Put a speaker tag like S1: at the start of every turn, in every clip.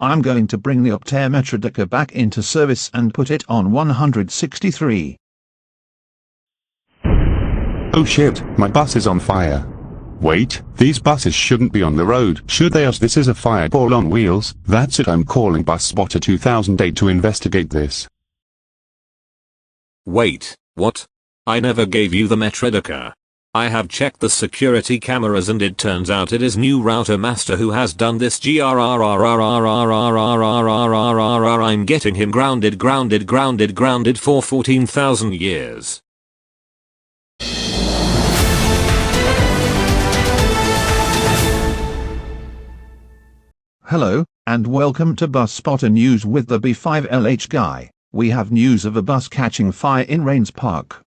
S1: I'm going to bring the Optare Metrodecker back into service and put it on 163.
S2: Oh shit, my bus is on fire. Wait, these buses shouldn't be on the road, should they, as this is a fireball on wheels? That's it, I'm calling Bus Spotter 2008 to investigate this.
S3: Wait, what? I never gave you the Metrodecker. I have checked the security cameras and it turns out it is new Routemaster who has done this. I'm getting him grounded for 14,000 years.
S1: Hello, and welcome to Bus Spotter News with the B5LH guy. We have news of a bus catching fire in Rains Park.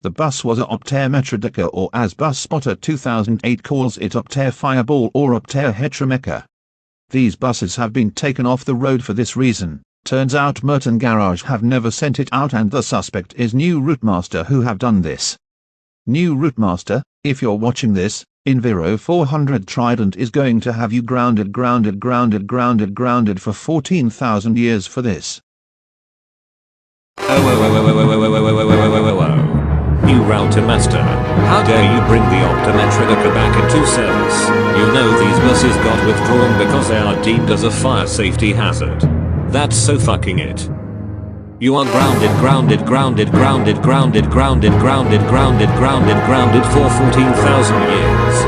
S1: The bus was a Optare Metrodecker, or as Bus Spotter 2008 calls it, Optare Fireball or Optare Metrodecker. These buses have been taken off the road for this reason. Turns out Merton Garage have never sent it out, and the suspect is new Routemaster who have done this. New Routemaster, if you're watching this, Enviro 400 Trident is going to have you grounded for 14,000 years for this.
S3: New Routemaster, how dare you bring the Optare Metrodecker back into service? You know these buses got withdrawn because they are deemed as a fire safety hazard. That's so fucking it. You are grounded for 14,000 years.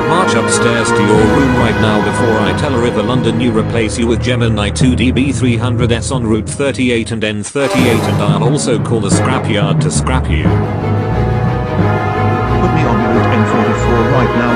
S3: March upstairs to your room right now before I tell River London you replace you with Gemini 2DB300S on Route 38 and N38, and I'll also call the scrapyard to scrap you.
S1: Put me on Route N44 right now.